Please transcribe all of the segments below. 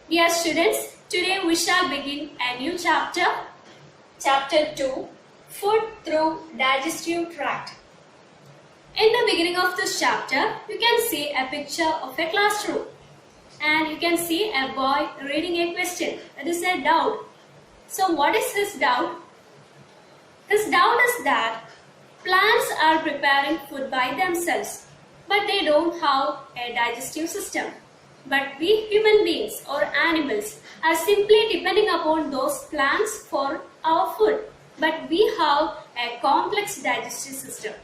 Dear students, today we shall begin a new chapter, Chapter 2, Food through Digestive Tract. In the beginning of this chapter, you can see a picture of a classroom and you can see a boy reading a question. That is a doubt. So what is his doubt? His doubt is that plants are preparing food by themselves, but they don't have a digestive system. But we human beings or animals are simply depending upon those plants for our food. But we have a complex digestive system.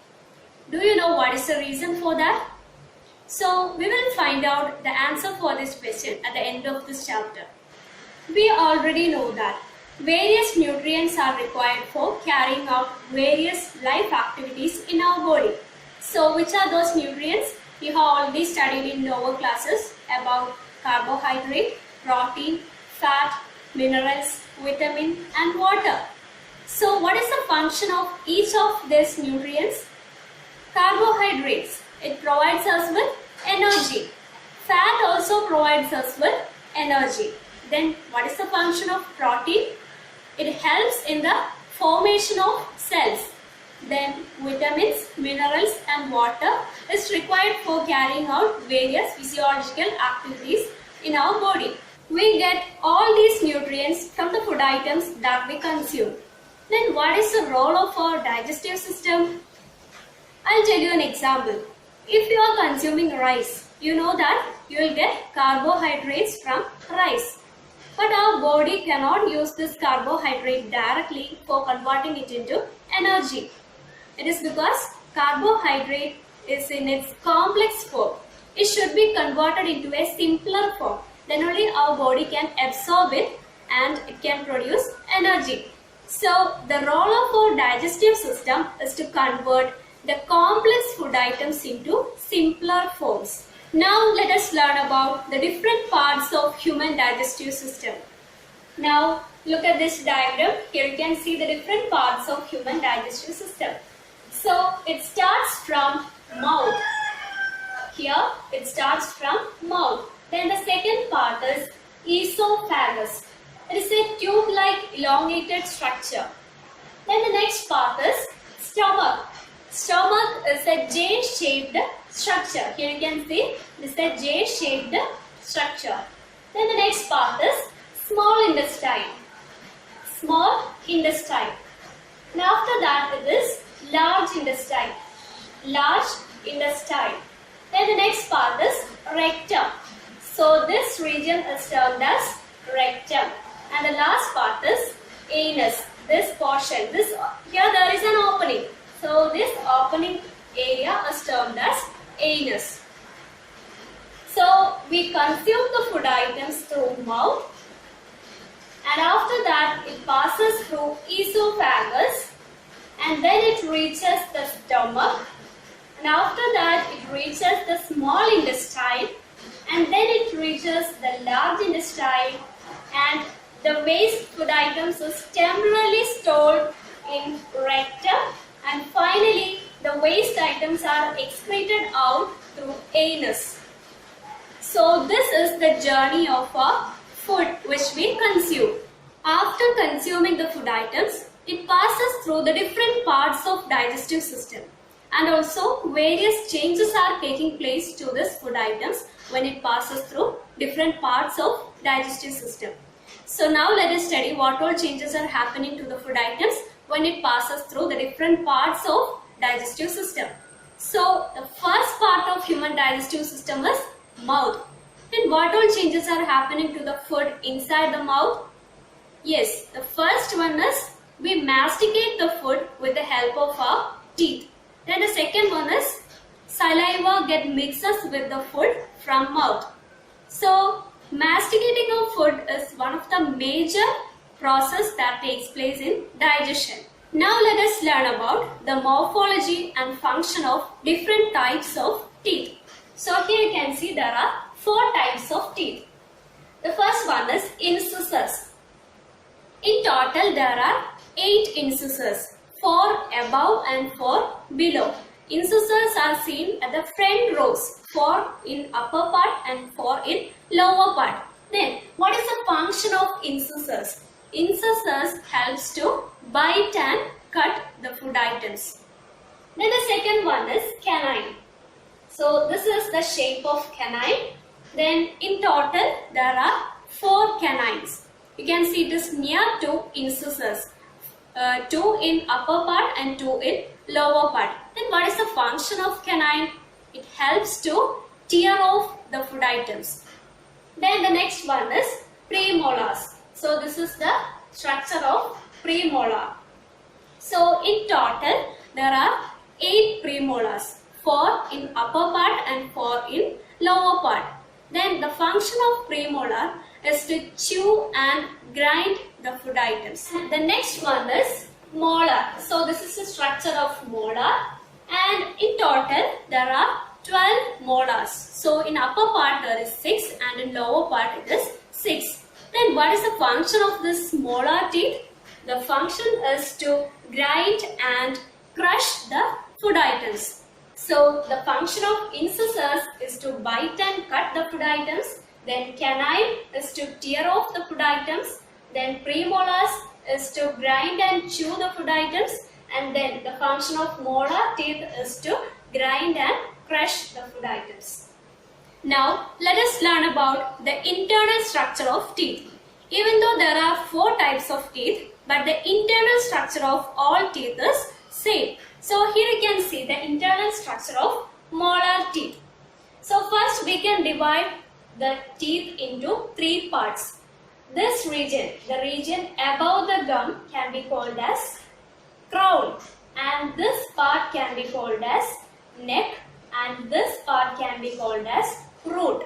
Do you know what is the reason for that? So we will find out the answer for this question at the end of this chapter. We already know that various nutrients are required for carrying out various life activities in our body. So which are those nutrients? You have already studied in lower classes about carbohydrate, protein, fat, minerals, vitamin and water. So what is the function of each of these nutrients? Carbohydrates, it provides us with energy. Fat also provides us with energy. Then what is the function of protein? It helps in the formation of cells. Then vitamins, minerals and water is required for carrying out various physiological activities in our body. We get all these nutrients from the food items that we consume. Then what is the role of our digestive system? I'll tell you an example. If you are consuming rice, you know that you will get carbohydrates from rice. But our body cannot use this carbohydrate directly for converting it into energy. It is because carbohydrate is in its complex form. It should be converted into a simpler form. Then only our body can absorb it and it can produce energy. So the role of our digestive system is to convert the complex food items into simpler forms. Now let us learn about the different parts of human digestive system. Now look at this diagram. Here you can see the different parts of human digestive system. So it starts from mouth. Here it starts from mouth. Then the second part is esophagus. It is a tube-like elongated structure. Then the next part is stomach. Stomach is a J-shaped structure. Here you can see this is a J-shaped structure. Then the next part is small intestine. Small intestine. And after that it is large intestine. Large intestine. Then the next part is rectum. So this region is termed as rectum. And the last part is anus. This portion. Here there is an opening. So this opening area is termed as anus. So we consume the food items through mouth. And after that it passes through esophagus. And then it reaches the stomach. And after that it reaches the small intestine. And then it reaches the large intestine. And the waste food items is temporarily stored in rectum. And finally the waste items are excreted out through anus. So this is the journey of our food which we consume. After consuming the food items, it passes through the different parts of digestive system. And also various changes are taking place to this food items when it passes through different parts of digestive system. So now let us study what all changes are happening to the food items when it passes through the different parts of digestive system. So the first part of human digestive system is mouth. Then what all changes are happening to the food inside the mouth? Yes, the first one is we masticate the food with the help of our teeth. Then the second one is saliva mixes with the food from mouth. So masticating of food is one of the major process that takes place in digestion. Now let us learn about the morphology and function of different types of teeth. So here you can see there are 4 types of teeth. The first one is incisors. In total there are 8 incisors, 4 above and 4 below. Incisors are seen at the front rows, 4 in upper part and 4 in lower part. Then, what is the function of incisors? Incisors helps to bite and cut the food items. Then the second one is canine. So this is the shape of canine. Then in total there are 4 canines. You can see it is near to incisors. 2 in upper part and 2 in lower part. Then what is the function of canine? It helps to tear off the food items. Then the next one is premolars. So this is the structure of premolar. So in total there are 8 premolars, 4 in upper part and 4 in lower part. Then the function of premolar is to chew and grind the food items. The next one is molar. So this is the structure of molar, and in total there are 12 molars. So in upper part there is 6 and in lower part it is 6. Then what is the function of this molar teeth? The function is to grind and crush the food items. So the function of incisors is to bite and cut the food items. Then canine is to tear off the food items. Then premolars is to grind and chew the food items. And then the function of molar teeth is to grind and crush the food items. Now let us learn about the internal structure of teeth. Even though there are 4 types of teeth, but the internal structure of all teeth is same. So here you can see the internal structure of molar teeth. So first we can divide the teeth into 3 parts. This region, the region above the gum, can be called as crown, and this part can be called as neck, and this part can be called as root.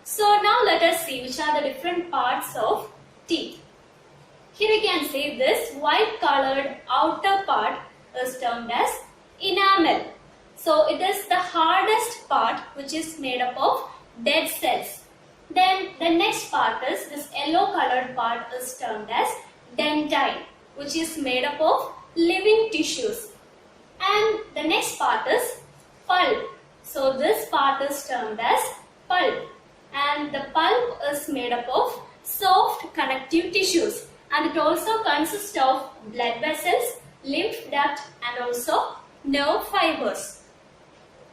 So now let us see which are the different parts of teeth. Here you can see this white colored outer part is termed as enamel. So it is the hardest part which is made up of dead cells. Then the next part is this yellow colored part is termed as dentine, which is made up of living tissues. And the next part is pulp. So this part is termed as pulp, and the pulp is made up of soft connective tissues, and it also consists of blood vessels, lymph duct, and also nerve fibers.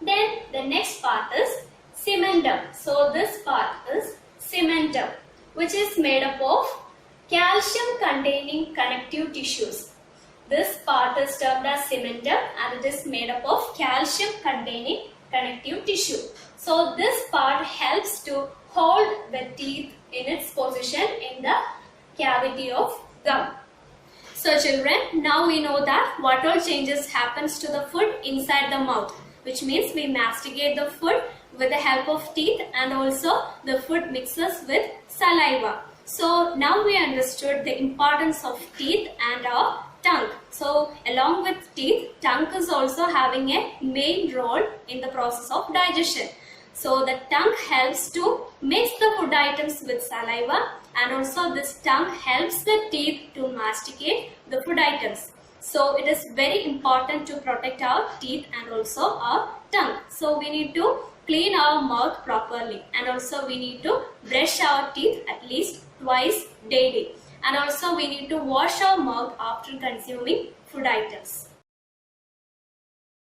Then the next part is cementum. So this part is cementum, which is made up of calcium containing connective tissues. This part is termed as cementum, and it is made up of calcium containing connective tissue. So this part helps to hold the teeth in its position in the cavity of gum. So children, now we know that what all changes happens to the food inside the mouth, which means we masticate the food with the help of teeth, and also the food mixes with saliva. So now we understood the importance of teeth and our tongue. So along with teeth, tongue is also having a main role in the process of digestion. So the tongue helps to mix the food items with saliva, and also this tongue helps the teeth to masticate the food items. So it is very important to protect our teeth and also our tongue. So we need to clean our mouth properly, and also we need to brush our teeth at least twice daily, and also we need to wash our mouth after consuming food items.